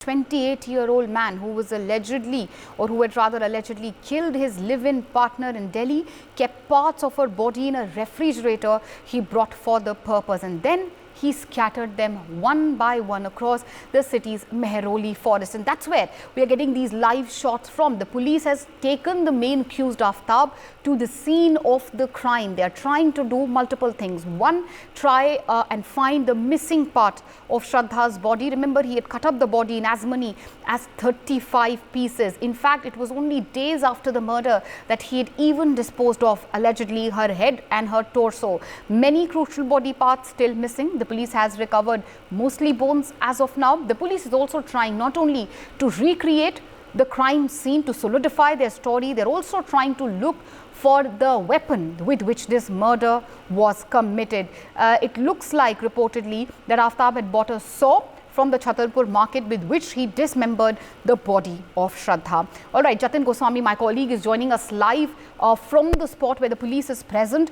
28-year-old man who was allegedly, or who had rather allegedly killed his live-in partner in Delhi, kept parts of her body in a refrigerator he brought for the purpose, and then he scattered them one by one across the city's Mehroli forest. And that's where we are getting these live shots from. The police has taken the main accused Aftab to the scene of the crime. They are trying to do multiple things. One, try and find the missing part of Shraddha's body. Remember, he had cut up the body in as many as 35 pieces. In fact, it was only days after the murder that he had even disposed of, allegedly, her head and her torso. Many crucial body parts still missing. The police has recovered mostly bones as of now. The police is also trying not only to recreate the crime scene, to solidify their story, they're also trying to look for the weapon with which this murder was committed. It looks like, reportedly, that Aftab had bought a saw from the Chhatarpur market with which he dismembered the body of Shraddha. All right, Jatin Goswami, my colleague, is joining us live from the spot where the police is present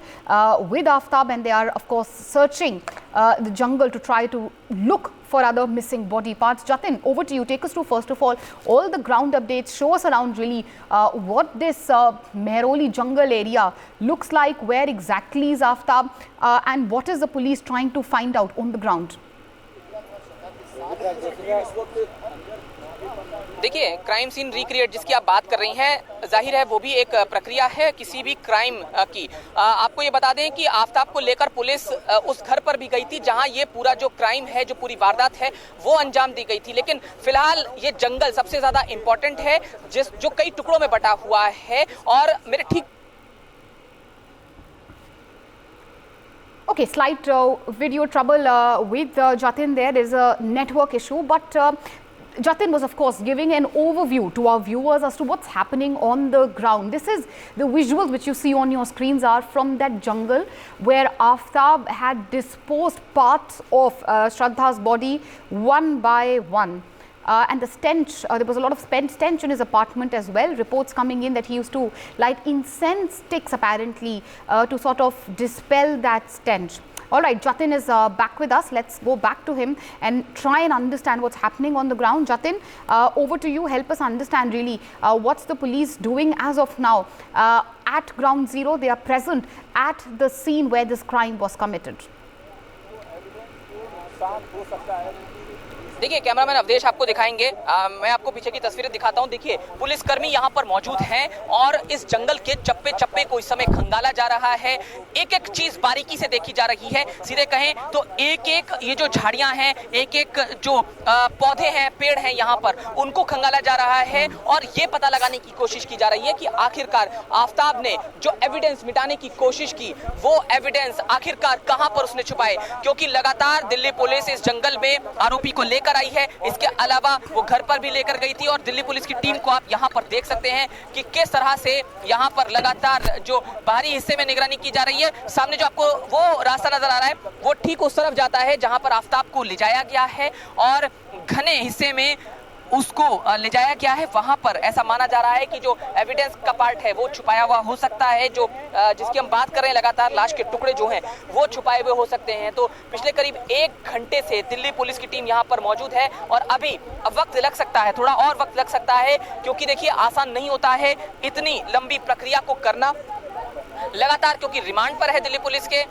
with Aftab, and they are, of course, searching the jungle to try to look for other missing body parts. Jatin, over to you. Take us to, first of all the ground updates. Show us around really what this Mehroli jungle area looks like, where exactly is Aftab, and what is the police trying to find out on the ground? देखिए, crime scene recreate जिसकी आप बात कर रही हैं, जाहिर है वो भी एक प्रक्रिया है किसी भी क्राइम की। आपको ये बता दें कि आफ्ताब को लेकर पुलिस उस घर पर भी गई थी जहां ये पूरा जो क्राइम है, जो पूरी वारदात है, वो अंजाम दी गई थी। लेकिन फिलहाल ये जंगल सबसे ज्यादा इंपॉर्टेंट है, जो कई टुकड़ों में बटा हुआ है। और मेरे ठीक Okay, slight video trouble with Jatin there. There's a network issue, but Jatin was, of course, giving an overview to our viewers as to what's happening on the ground. This is the visuals which you see on your screens are from that jungle where Aftab had disposed parts of Shraddha's body one by one. And the stench, there was a lot of stench in his apartment as well. Reports coming in that he used to light incense sticks apparently to sort of dispel that stench. All right, Jatin is back with us. Let's go back to him and try and understand what's happening on the ground. Jatin, over to you. Help us understand really what's the police doing as of now. At ground zero, they are present at the scene where this crime was committed. देखिए, cameraman Awadhesh आपको दिखाएंगे। मैं आपको पीछे की तस्वीरें दिखाता हूं। देखिए, पुलिसकर्मी यहां पर मौजूद हैं और इस जंगल के चप्पे चप्पे को इस समय खंगाला जा रहा है। एक एक चीज बारीकी से देखी जा रही है। सीधे कहें तो एक एक ये जो झाड़ियां हैं, एक एक जो पौधे हैं, पेड़ हैं, यहां पर उनको खंगाला जा रहा है और ये पता लगाने की कोशिश की जा रही है कि आखिरकार आफ्ताब ने जो एविडेंस मिटाने की कोशिश की, वो एविडेंस आखिरकार कहां पर उसने छुपाए। क्योंकि लगातार दिल्ली पुलिस इस जंगल में आरोपी को लेकर आई है। इसके अलावा वो घर पर भी लेकर गई थी और दिल्ली पुलिस की टीम को आप यहां पर देख सकते हैं कि किस तरह से यहां पर लगातार जो बाहरी हिस्से में निगरानी की जा रही है। सामने जो आपको वो रास्ता नजर आ रहा है, वो ठीक उस तरफ जाता है जहां पर आफ्ताब को ले जाया गया है और घने हिस्से में उसको ले जाया गया है। वहां पर ऐसा माना जा रहा है कि जो एविडेंस का पार्ट है वो छुपाया हुआ हो सकता है। जो जिसकी हम बात कर रहे हैं, लगातार लाश के टुकड़े जो हैं वो छुपाए हुए हो सकते हैं। तो पिछले करीब 1 घंटे से दिल्ली पुलिस की टीम यहां पर मौजूद है और अभी वक्त लग सकता है, थोड़ा और वक्त लग सकता है, क्योंकि देखिए आसान नहीं होता है इतनी लंबी प्रक्रिया को करना लगातार, क्योंकि रिमांड पर है दिल्ली पुलिस के।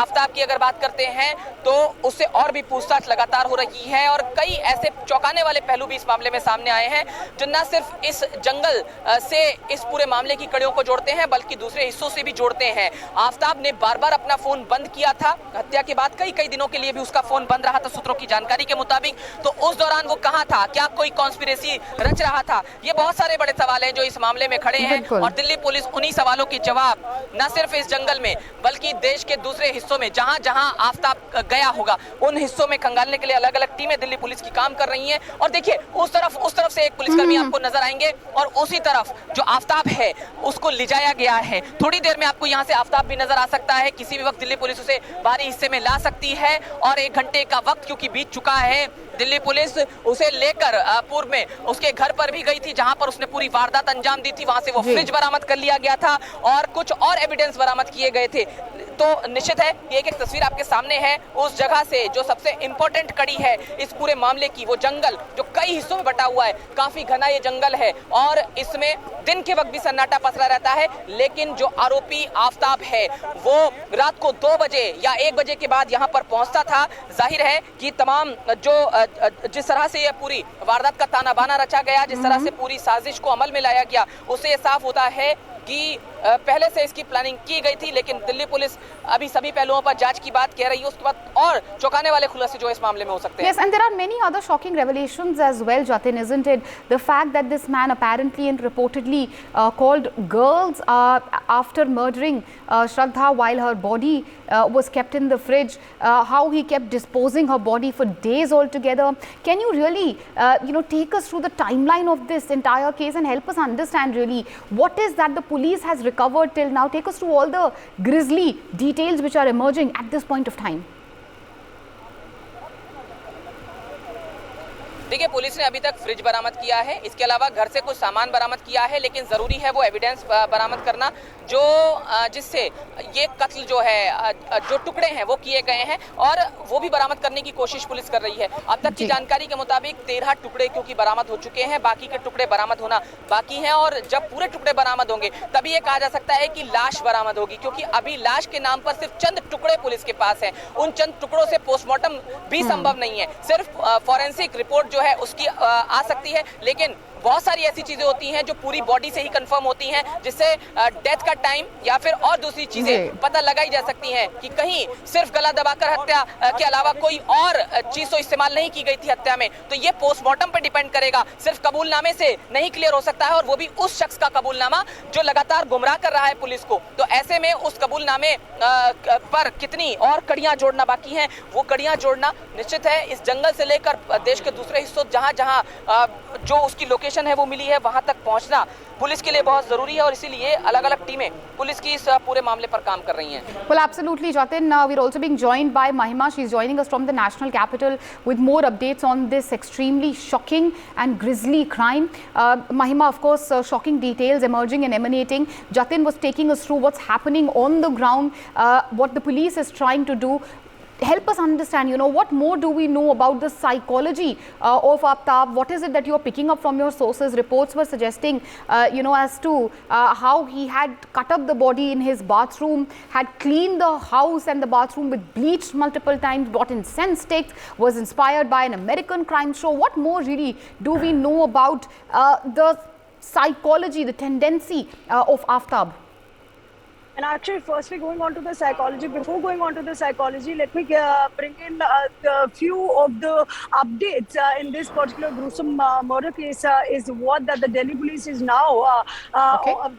आफ्ताब की अगर बात करते हैं तो उससे और भी पूछताछ लगातार हो रही है और कई ऐसे चौंकाने वाले पहलू भी इस मामले में सामने आए हैं जो न सिर्फ इस जंगल से इस पूरे मामले की कड़ियों को जोड़ते हैं बल्कि दूसरे हिस्सों से भी जोड़ते हैं। आफ्ताब ने बार बार अपना फोन बंद किया था हत्या के बाद, कई दिनों के लिए भी उसका फोन बंद रहा था सूत्रों की जानकारी के मुताबिक। तो उस दौरान वो कहां था, क्या कोई कॉन्स्पिरेसी रच रहा था? ये बहुत सारे बड़े सवाल हैं जो इस मामले में खड़े हैं और दिल्ली पुलिस उन्हीं सवालों के जवाब न सिर्फ इस जंगल में बल्कि देश के दूसरे हिस्सों में जहां जहां आफ्ताब गया होगा उन हिस्सों में खंगालने के लिए अलग अलग टीमें दिल्ली पुलिस की काम कर रही हैं। और देखिए उस तरफ से एक पुलिसकर्मी आपको नजर आएंगे और उसी तरफ जो आफ्ताब है उसको ले जाया गया है। थोड़ी देर में आपको यहां से आफ्ताब भी नजर आ सकता है। किसी भी वक्त दिल्ली पुलिस उसे बाहरी हिस्से में ला सकती है और 1 घंटे का वक्त क्योंकि बीत चुका है, दिल्ली पुलिस उसे लेकर पूर्व में उसके घर पर भी गई थी जहां पर उसने पूरी वारदात अंजाम दी थी। वहां से वो फ्रिज बरामद कर लिया गया था और कुछ और एविडेंस बरामद किए गए थे। तो निश्चित है कि एक एक तस्वीर आपके सामने है उस जगह से जो सबसे इंपॉर्टेंट कड़ी है इस पूरे मामले की, वो जंगल जो कई हिस्सों में बटा हुआ है। काफी घना ये जंगल है और इसमें दिन के वक्त भी सन्नाटा पसरा रहता है, लेकिन जो आरोपी आफ्ताब है वो रात को 2 बजे या 1 बजे के बाद यहाँ पर पहुंचता था। जाहिर है कि तमाम जो जिस तरह से ये पूरी वारदात का ताना बाना रचा गया, जिस तरह से पूरी साजिश को अमल में लाया गया, उससे ये साफ होता है कि पहले से इसकी प्लानिंग की गई थी। लेकिन दिल्ली पुलिस अभी सभी पहलुओं पर जांच की बात कह रही है। उसके बाद और चौंकाने वाले खुलासे जो इस मामले में हो सकते हैं। Yes, and there are many other shocking revelations as well, Jatin, isn't it? The fact that this man apparently and reportedly called girls after murdering Shraddha while her body was kept in the fridge, how he kept disposing her body for days altogether. Can you really, take us through the timeline of this entire case and help us understand really what is that the police has recovered till now? Take us through all the grisly details which are emerging at this point of time. देखिए, police ने अभी तक fridge बरामद किया है, इसके अलावा घर से कुछ सामान बरामद किया है, लेकिन जरूरी है वो एविडेंस बरामद करना जो जिससे ये कत्ल जो है जो टुकड़े हैं वो किए गए हैं, और वो भी बरामद करने की कोशिश पुलिस कर रही है। अब तक की जानकारी के मुताबिक 13 टुकड़े क्योंकि बरामद हो चुके हैं, बाकी के टुकड़े बरामद होना बाकी हैं, और जब पूरे टुकड़े बरामद होंगे तभी ये कहा जा सकता है कि लाश बरामद होगी, क्योंकि अभी लाश के नाम पर सिर्फ चंद टुकड़े पुलिस के पास हैं। उन चंद टुकड़ों से पोस्टमार्टम भी संभव नहीं है, सिर्फ फॉरेंसिक रिपोर्ट जो है उसकी आ सकती है, लेकिन बहुत सारी ऐसी चीजें होती हैं जो पूरी बॉडी से ही कंफर्म होती हैं, जिससे डेथ का टाइम या फिर और दूसरी चीजें पता लगाई जा सकती हैं कि कहीं सिर्फ गला दबाकर हत्या के अलावा कोई और चीज तो इस्तेमाल नहीं की गई थी हत्या में। तो ये पोस्टमार्टम पे डिपेंड करेगा, सिर्फ कबूलनामे से नहीं क्लियर हो सकता है, और वो भी उस शख्स का कबूलनामा जो लगातार गुमराह कर रहा है पुलिस को। तो ऐसे में उस कबूलनामे पर कितनी और कड़ियां जोड़ना बाकी हैं, वो कड़ियां जोड़ना निश्चित है इस जंगल से लेकर देश के दूसरे हिस्सों जहां जहां जो उसकी लोकेशन है वो मिली है वहां तक पहुंचना पुलिस के लिए बहुत जरूरी है, और इसीलिए अलग-अलग टीमें पुलिस की इस पूरे मामले पर काम कर रही हैं। Well, absolutely, Jatin. We're also being joined by Mahima. She's joining us from the national capital with more updates on this extremely shocking and grisly crime. Mahima, of course, shocking details emerging and emanating. Jatin was taking us through what's happening on the ground, what the police is trying to do. Help us understand, what more do we know about the psychology of Aftab? What is it that you're picking up from your sources? Reports were suggesting, as to how he had cut up the body in his bathroom, had cleaned the house and the bathroom with bleach multiple times, brought in incense sticks, was inspired by an American crime show. What more really do we know about the psychology, the tendency of Aftab? And actually, firstly, going on to the psychology, before going on to the psychology, let me bring in a few of the updates in this particular gruesome murder case. Is what that the Delhi police is now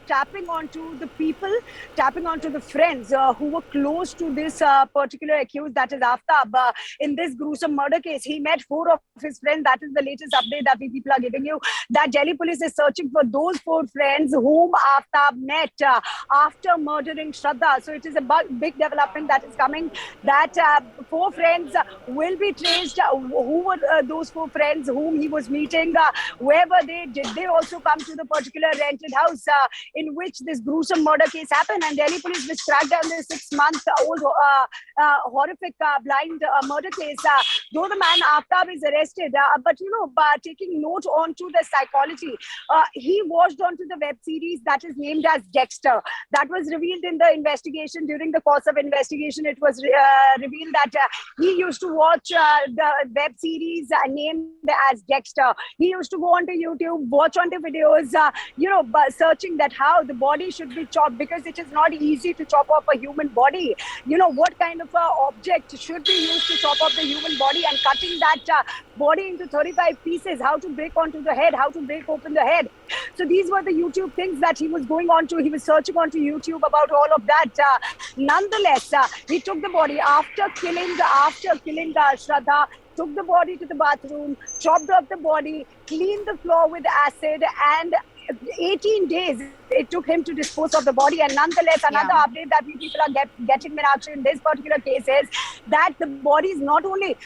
tapping onto the people, tapping onto the friends who were close to this particular accused, that is Aftab. In this gruesome murder case, he met 4 of his friends. That is the latest update that we people are giving you. That Delhi police is searching for those 4 friends whom Aftab met after murdering Shraddha. So it is a big development that is coming, that 4 friends will be traced. Who were those 4 friends whom he was meeting? Where were they? Did they also come to the particular rented house in which this gruesome murder case happened? And Delhi police was tracked down this 6-month-old horrific blind murder case. Though the man Aftab is arrested, but taking note onto the psychology, he watched onto the web series that is named as Dexter. That was revealed in the investigation. During the course of investigation, it was revealed that he used to watch the web series named as Dexter. He used to go onto YouTube, watch onto videos, searching that how the body should be chopped, because it is not easy to chop off a human body. What kind of object should be used to chop off the human body, and cutting that body into 35 pieces, how to break onto the head, how to break open the head. So these were the YouTube things that he was going on to. He was searching onto YouTube about all of that. Nonetheless, he took the body after killing Shraddha, took the body to the bathroom, chopped off the body, cleaned the floor with acid, and 18 days it took him to dispose of the body. And nonetheless, another update that we people are getting, Meenakshi, in this particular case is that the body is not only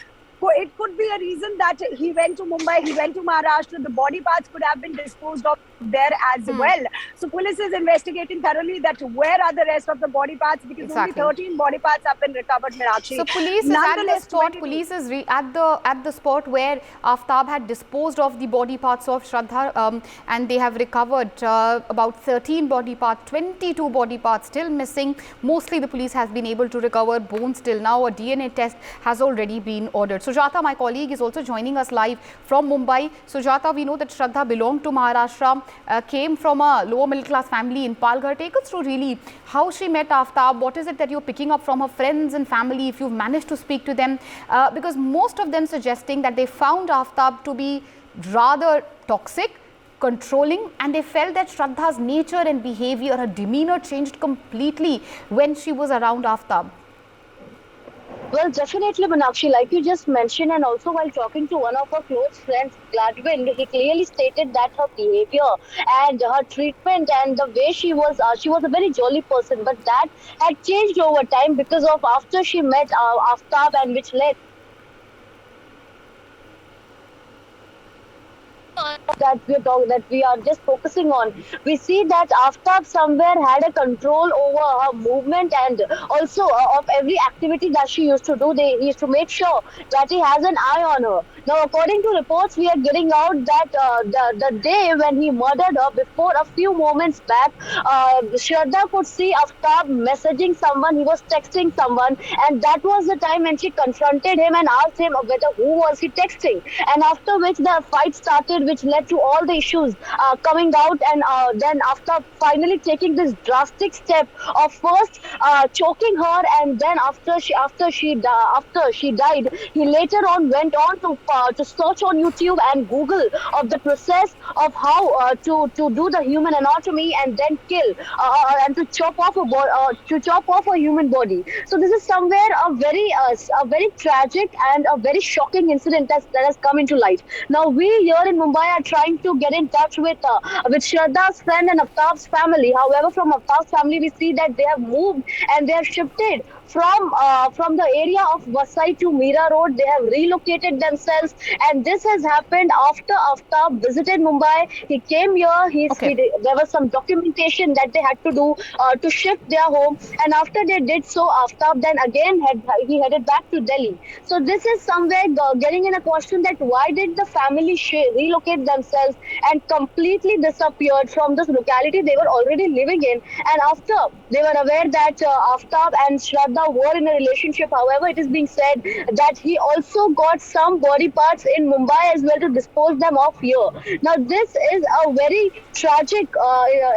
it could be a reason that he went to Mumbai, he went to Maharashtra. The body parts could have been disposed of there as well. So police is investigating thoroughly that where are the rest of the body parts, because only 13 body parts have been recovered, Meenakshi. So police is at the spot. Police is at the spot where Aftab had disposed of the body parts of Shraddha, and they have recovered about 13 body parts, 22 body parts still missing. Mostly the police has been able to recover bones till now. A DNA test has already been ordered. Sujata, my colleague, is also joining us live from Mumbai. Sujata, we know that Shraddha belonged to Maharashtra, came from a lower middle class family in Palghar. Take us through really how she met Aftab. What is it that you're picking up from her friends and family, if you've managed to speak to them? Because most of them suggesting that they found Aftab to be rather toxic, controlling, and they felt that Shraddha's nature and behavior, her demeanor changed completely when she was around Aftab. Well, definitely, Meenakshi, like you just mentioned, and also while talking to one of her close friends, Gladwin, he clearly stated that her behavior and her treatment and the way she was a very jolly person, but that had changed over time because of after she met Aftab, and which led that we are just focusing on. We see that Aftab somewhere had a control over her movement and also of every activity that she used to do. He used to make sure that he has an eye on her. Now, according to reports, we are getting out that the day when he murdered her, before a few moments back, Shraddha could see Aftab messaging someone. He was texting someone, and that was the time when she confronted him and asked him whether who was he texting. And after which the fight started, which led to all the issues coming out, and then after finally taking this drastic step of first choking her, and then after she died, he later on went on to search on YouTube and Google of the process of how to do the human anatomy and then kill and to chop off a human body. So this is somewhere a very tragic and a very shocking incident that has come into light. Now we here in Mumbai are trying to get in touch with Shraddha's friend and Aftab's family. However, from Aftab's family, we see that they have moved and they have shifted from the area of Vasai to Mira Road. They have relocated themselves, and this has happened after Aftab visited Mumbai. He came here. There was some documentation that they had to do to shift their home, and after they did so, Aftab then again headed back to Delhi. So this is somewhere getting in a question that why did the family relocate themselves and completely disappeared from this locality they were already living in, and after they were aware that Aftab and Shraddha were in a relationship. However, it is being said that he also got some body parts in Mumbai as well to dispose them off here. Now this is a very tragic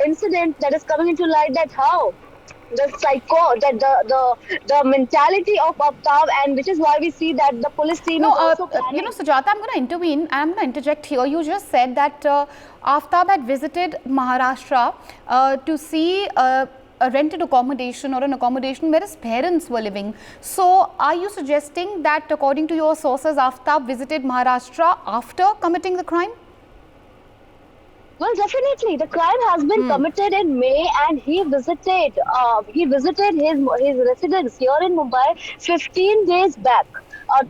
incident that is coming into light, that how the mentality of Aftab, and which is why we see that the police team is also planning. Sujata, I'm going to intervene and I'm going to interject here. You just said that Aftab had visited Maharashtra to see a rented accommodation or an accommodation where his parents were living. So are you suggesting that, according to your sources, Aftab visited Maharashtra after committing the crime? Well, definitely, the crime has been committed in May, and he visited his residence here in Mumbai 15 days back.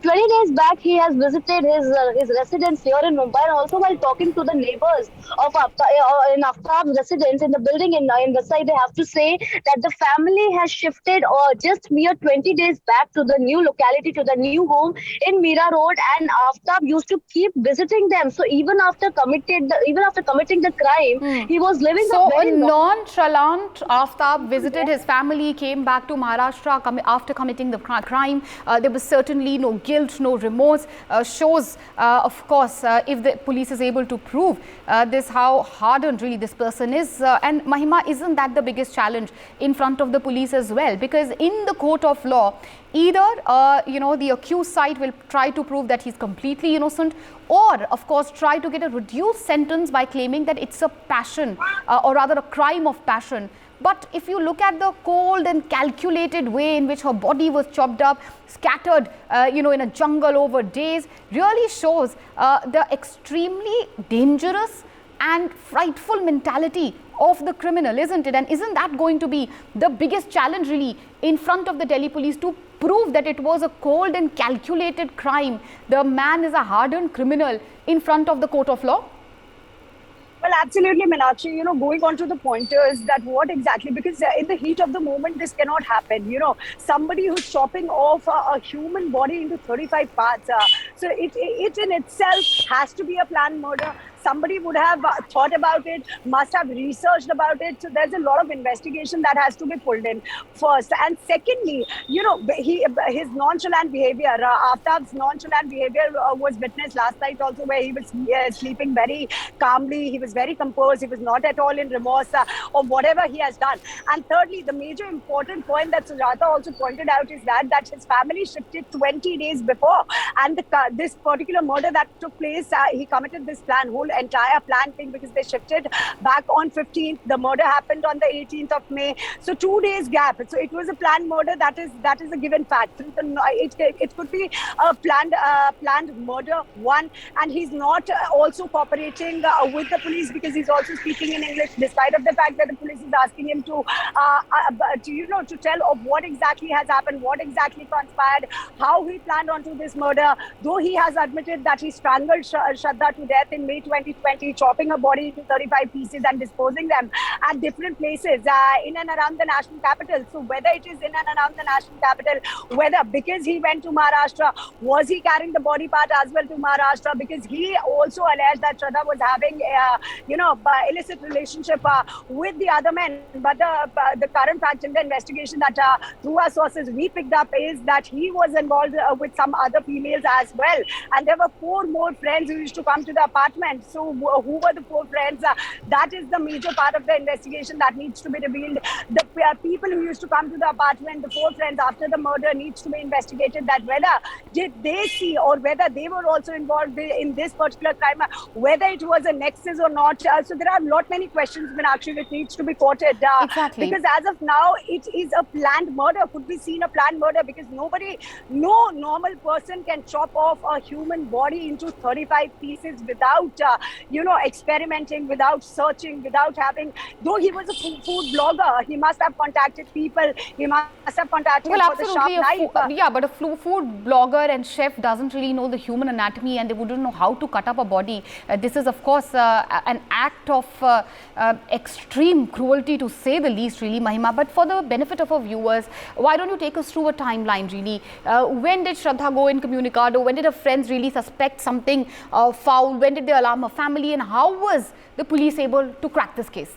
20 days back, he has visited his residence here in Mumbai, and also while talking to the neighbors of in Aftab's residence in the building in Vasai, they have to say that the family has shifted just mere 20 days back to the new locality, to the new home in Mira Road, and Aftab used to keep visiting them. So even after committing the crime, he was living a very nonchalant Aftab visited his family, came back to Maharashtra after committing the crime. There was certainly no guilt, no remorse. Shows, of course, if the police is able to prove this, how hardened really this person is. And Mahima, isn't that the biggest challenge in front of the police as well? Because in the court of law, either the accused side will try to prove that he's completely innocent, or of course try to get a reduced sentence by claiming that it's a passion or rather a crime of passion. But if you look at the cold and calculated way in which her body was chopped up, scattered, in a jungle over days, really shows the extremely dangerous and frightful mentality of the criminal, isn't it? And isn't that going to be the biggest challenge really in front of the Delhi police to prove that it was a cold and calculated crime? The man is a hardened criminal in front of the court of law. Well, absolutely, Meenakshi. Going on to the pointers that what exactly, because in the heat of the moment, this cannot happen. Somebody who's chopping off a human body into 35 parts. So it in itself has to be a planned murder. Somebody would have thought about it, must have researched about it. So there's a lot of investigation that has to be pulled in first. And secondly, his nonchalant behavior, Aftab's nonchalant behavior was witnessed last night also, where he was sleeping very calmly. He was very composed. He was not at all in remorse of whatever he has done. And thirdly, the major important point that Shradha also pointed out is that his family shifted 20 days before. And this particular murder that took place, he committed this whole entire plan thing, because they shifted back on 15th. The murder happened on the 18th of May. So 2 days gap. So it was a planned murder. That is a given fact. It could be a planned murder, one. And he's not also cooperating with the police, because he's also speaking in English, despite of the fact that the police is asking him to tell of what exactly has happened, what exactly transpired, how he planned onto this murder. Though he has admitted that he strangled Shraddha to death in May 2020, chopping her body into 35 pieces and disposing them at different places in and around the national capital. So whether it is in and around the national capital, whether because he went to Maharashtra, was he carrying the body part as well to Maharashtra, because he also alleged that Shraddha was having illicit relationship with the other men. But the current fact in the investigation that through our sources we picked up is that he was involved with some other females as well. And there were 4 more friends who used to come to the apartment. So who were the 4 friends? That is the major part of the investigation that needs to be revealed. The people who used to come to the apartment, the 4 friends after the murder, needs to be investigated, that whether did they see or whether they were also involved in this particular crime, whether it was a nexus or not. So there are many questions, Meenakshi, which needs to be quoted. Exactly. Because as of now, it is a planned murder. Could be seen a planned murder, because no normal person can chop off a human body into 35 pieces without, experimenting, without searching, without having. Though he was a food blogger, he must have contacted people. He must have contacted for the sharp knife. Yeah, but a food blogger and chef doesn't really know the human anatomy, and they wouldn't know how to cut up a body. This is, of course, an act of extreme cruelty, to say the least, really, Mahima. But for the benefit of our viewers, why don't you take us through a timeline, really? When did Shraddha go incommunicado? When did her friends really suspect something foul? When did they alarm her family? And how was the police able to crack this case?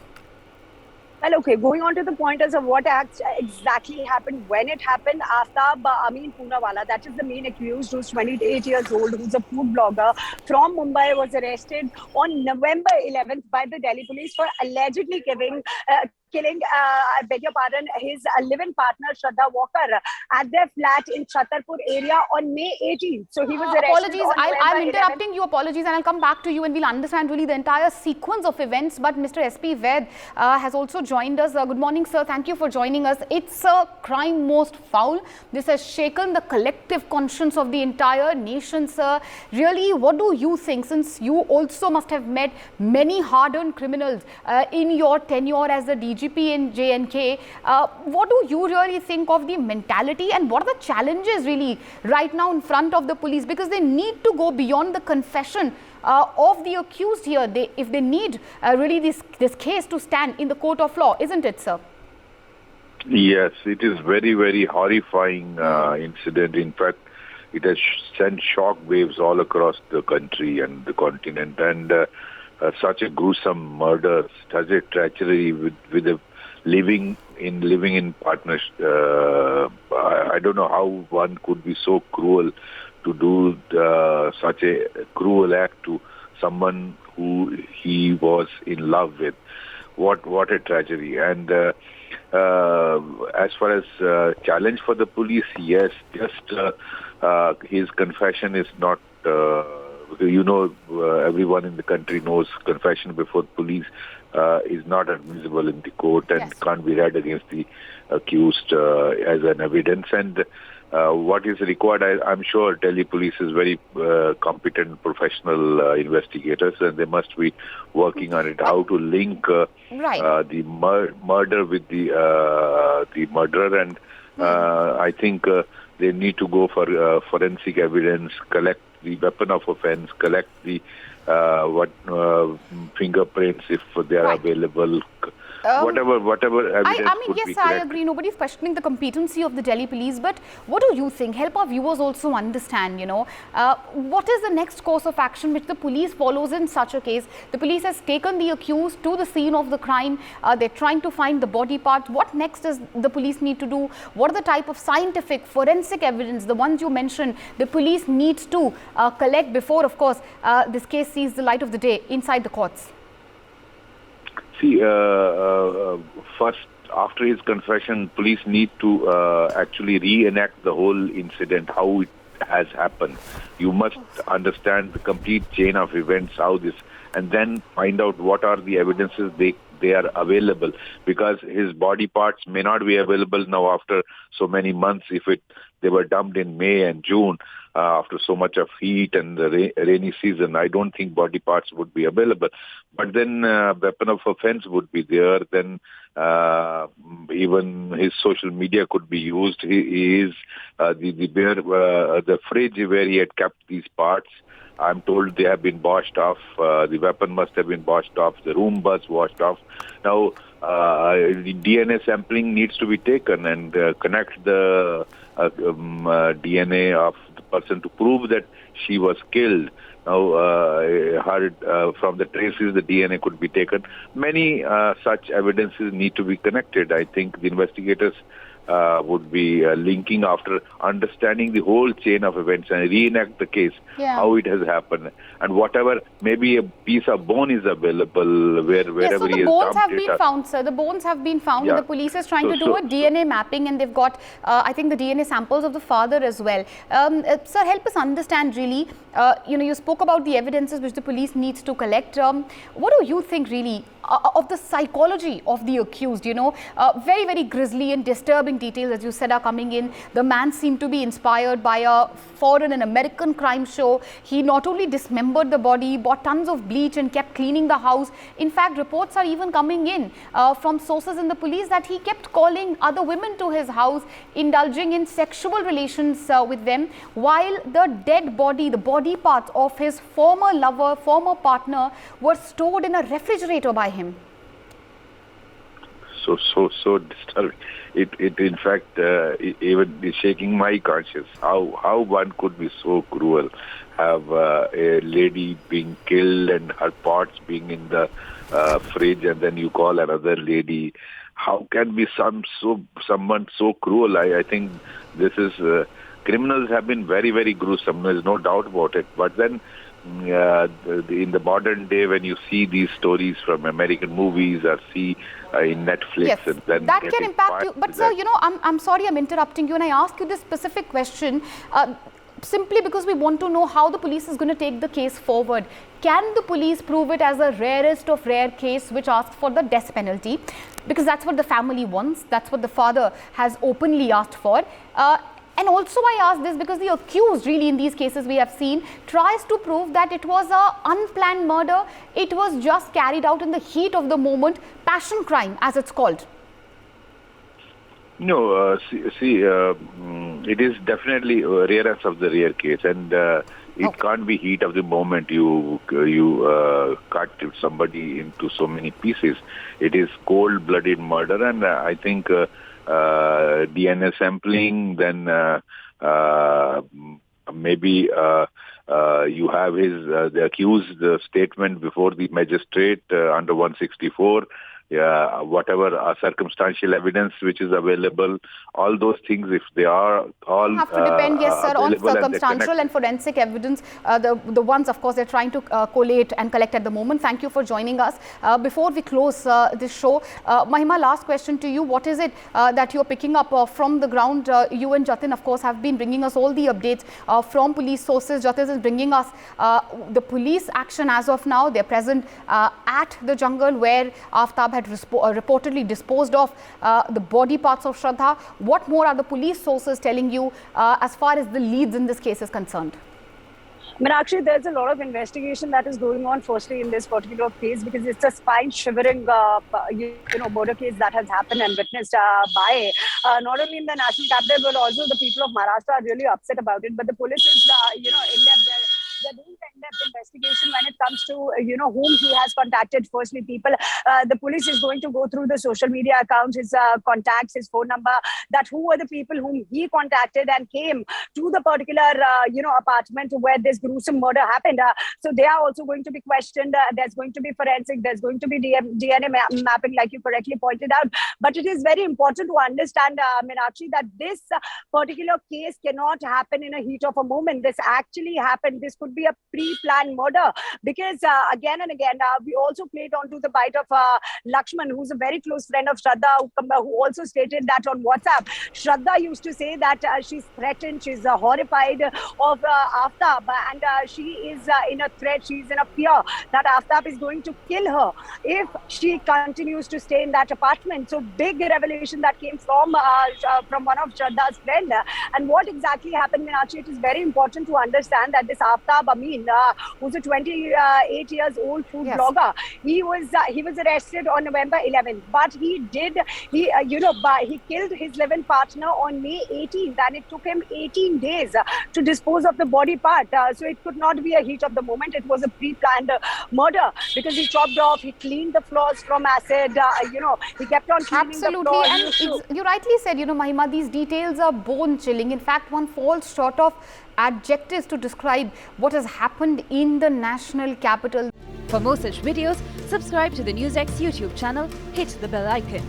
Well, okay, going on to the pointers of what exactly happened, when it happened. Aftab Amin Poonawala, that is the main accused, who's 28 years old, who's a food blogger from Mumbai, was arrested on November 11th by the Delhi police for allegedly killing, I beg your pardon, his live-in partner Shraddha Walker at their flat in Chhatarpur area on May 18th. So he was arrested. Apologies, I'm November interrupting you. Apologies, and I'll come back to you and we'll understand really the entire sequence of events. But Mr. SP Ved has also joined us. Good morning, sir. Thank you for joining us. It's a crime most foul. This has shaken the collective conscience of the entire nation, sir. Really, what do you think, since you also must have met many hardened criminals in your tenure as the DGP in JNK, what do you really think of the mentality, and what are the challenges really right now in front of the police, because they need to go beyond the confession of the accused here, if they need really this case to stand in the court of law, isn't it, sir? Yes, it is very, very horrifying incident. In fact, it has sent shock waves all across the country and the continent, and such a gruesome murder, such a treachery with a living in partnership. I don't know how one could be so cruel to do such a cruel act to someone who he was in love with. What a tragedy. And as far as challenge for the police, yes, just his confession is not, everyone in the country knows confession before police is not admissible in the court and can't be read against the accused as an evidence. And what is required, I'm sure Delhi police is very competent, professional investigators, and they must be working on it. How to link the murder with the murderer, and I think they need to go for forensic evidence, collect the weapon of offense, collect the fingerprints if they are available. Whatever evidence I mean, yes, I agree. Nobody's questioning the competency of the Delhi police, but what do you think? Help our viewers also understand, what is the next course of action which the police follows in such a case? The police has taken the accused to the scene of the crime. They're trying to find the body parts. What next does the police need to do? What are the type of scientific, forensic evidence, the ones you mentioned, the police needs to collect before, of course, this case sees the light of the day inside the courts? See, first, after his confession, police need to actually reenact the whole incident, how it has happened. You must understand the complete chain of events, how this, and then find out what are the evidences they are available, because his body parts may not be available now after so many months. If they were dumped in May and June after so much of heat and the rainy season, I don't think body parts would be available. But then weapon of offense would be there. Then even his social media could be used. He is the fridge where he had kept these parts, I'm told they have been washed off. The weapon must have been washed off. The room was washed off. Now, the DNA sampling needs to be taken and connect the DNA of the person to prove that she was killed. Now, from the traces, the DNA could be taken. Many such evidences need to be connected. I think the investigators would be linking after understanding the whole chain of events and reenact the case, how it has happened, and whatever, maybe a piece of bone is available wherever he is. So the bones have been found, sir. The bones have been found, and the police is trying to do a DNA mapping, and they've got, I think, the DNA samples of the father as well. Sir, help us understand really. You spoke about the evidences which the police needs to collect. What do you think really of the psychology of the accused? Very, very grisly and disturbing details, as you said, are coming in. The man seemed to be inspired by a foreign and American crime show. He not only dismembered the body, bought tons of bleach and kept cleaning the house. In fact, reports are even coming in from sources in the police that he kept calling other women to his house, indulging in sexual relations with them, while the dead body, the body parts of his former lover, former partner, were stored in a refrigerator by him. So disturbing. It in fact even is shaking my conscience. How one could be so cruel, have a lady being killed and her parts being in the fridge, and then you call another lady. How can be someone so cruel? I think this is criminals have been very, very gruesome. There's no doubt about it. But then in the modern day, when you see these stories from American movies or see in Netflix, and then that can impact you. But sir, I'm sorry I'm interrupting you, and I ask you this specific question simply because we want to know how the police is going to take the case forward. Can the police prove it as a rarest of rare case which asks for the death penalty? Because that's what the family wants. That's what the father has openly asked for. And also I ask this because the accused really in these cases we have seen tries to prove that it was an unplanned murder. It was just carried out in the heat of the moment, passion crime as it's called. No, it is definitely rarest of the rare case, and it can't be heat of the moment you cut somebody into so many pieces. It is cold-blooded murder, and I think DNA sampling, then maybe you have the accused statement before the magistrate under 164. Whatever circumstantial evidence which is available, all those things, if they are all have to depend, yes sir, on circumstantial and forensic evidence. The ones, of course, they're trying to collate and collect at the moment. Thank you for joining us. Before we close this show, Mahima, last question to you. What is it that you're picking up from the ground? You and Jatin, of course, have been bringing us all the updates from police sources. Jatin is bringing us the police action as of now. They're present at the jungle where Aftab had reportedly disposed of the body parts of Shraddha. What more are the police sources telling you as far as the leads in this case is concerned? I mean, actually, there's a lot of investigation that is going on, firstly, in this particular case, because it's a spine-shivering, murder case that has happened and witnessed by not only in the national capital, but also the people of Maharashtra are really upset about it. But the police is, they're doing in-depth investigation when it comes to, whom he has contacted. Firstly, people, the police is going to go through the social media accounts, his contacts, his phone number, that who were the people whom he contacted and came to the particular, apartment where this gruesome murder happened. So they are also going to be questioned. There's going to be forensic, there's going to be DNA mapping, like you correctly pointed out. But it is very important to understand, Meenakshi, that this particular case cannot happen in a heat of a moment. This actually happened. This could be a pre-planned murder, because again and again, we also played onto the bite of Lakshman, who's a very close friend of Shraddha, who also stated that on WhatsApp. Shraddha used to say that she's threatened, she's horrified of Aftab, and she is in a threat, she's in a fear that Aftab is going to kill her if she continues to stay in that apartment. So big revelation that came from one of Shraddha's friend. And what exactly happened, Meenakshi, it is very important to understand that this Aftab Amin, who's a 28 years old food blogger, he was arrested on November 11th, but he killed his live-in partner on May 18th, and it took him 18 days to dispose of the body part. So it could not be a heat of the moment. It was a pre-planned murder, because he chopped off, he cleaned the floors from acid, he kept on cleaning the floor. Absolutely, and you rightly said, Mahima, these details are bone-chilling. In fact, one falls short of adjectives to describe what has happened in the national capital. For more such videos, subscribe to the NewsX YouTube channel, hit the bell icon.